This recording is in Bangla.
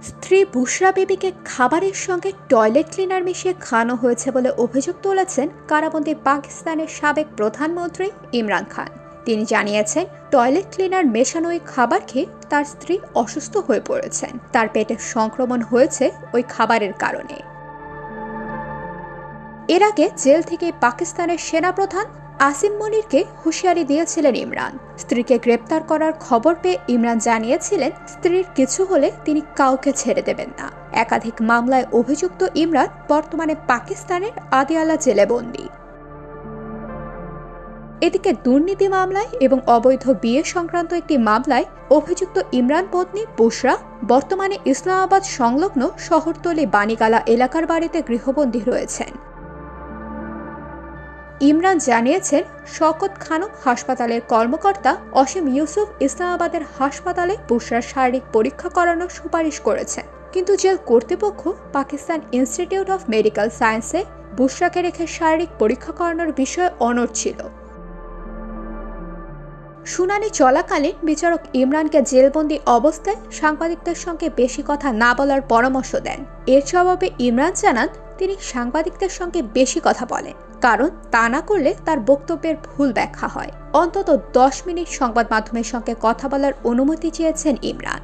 স্ত্রী বুশরা বিবিকে খাবারের সঙ্গে টয়লেট ক্লিনার মিশিয়ে খাওয়ানো হয়েছে বলে অভিযোগ তুলেছেন কারাবন্দী পাকিস্তানের সাবেক প্রধানমন্ত্রী ইমরান খান। তিনি জানিয়েছেন, টয়লেট ক্লিনার মেশানো ওই খাবার খেয়ে তার স্ত্রী অসুস্থ হয়ে পড়েছেন। তার পেটে সংক্রমণ হয়েছে ওই খাবারের কারণে। এর আগে জেল থেকে পাকিস্তানের সেনাপ্রধান আসিম মনিরকে হুঁশিয়ারি দিয়েছিলেন ইমরান। স্ত্রীকে গ্রেপ্তার করার খবর পেয়ে ইমরান জানিয়েছিলেন, স্ত্রীর কিছু হলে তিনি কাউকে ছেড়ে দেবেন না। একাধিক মামলায় অভিযুক্ত ইমরান বর্তমানে পাকিস্তানের আদিয়ালা জেলে বন্দী। এদিকে দুর্নীতি মামলায় এবং অবৈধ বিয়ে সংক্রান্ত একটি মামলায় অভিযুক্ত ইমরান পত্নী বুশরা বর্তমানে ইসলামাবাদ সংলগ্ন শহরতলি বাণীগালা এলাকার বাড়িতে গৃহবন্দী রয়েছেন। ইমরান জানিয়েছেন, শওকত খানম হাসপাতালের কর্মকর্তা অসীম ইউসুফ ইসলামাবাদের হাসপাতালে বুশরার শারীরিক পরীক্ষা করানোর সুপারিশ করেছেন, কিন্তু জেল কর্তৃপক্ষ পাকিস্তান ইনস্টিটিউট অফ মেডিকেল সায়েন্সে বুশরাকে রেখে শারীরিক পরীক্ষা করানোর বিষয়ে অনড় ছিল। শুনানি চলাকালীন বিচারক ইমরানকে জেলবন্দি অবস্থায় সাংবাদিকদের সঙ্গে বেশি কথা না বলার পরামর্শ দেন। এর জবাবে ইমরান জানান, তিনি সাংবাদিকদের সঙ্গে বেশি কথা বলেন, কারণ তা না করলে তার বক্তব্যের ভুল ব্যাখ্যা হয়। অন্তত 10 মিনিট সংবাদ মাধ্যমের সঙ্গে কথা বলার অনুমতি চেয়েছেন ইমরান।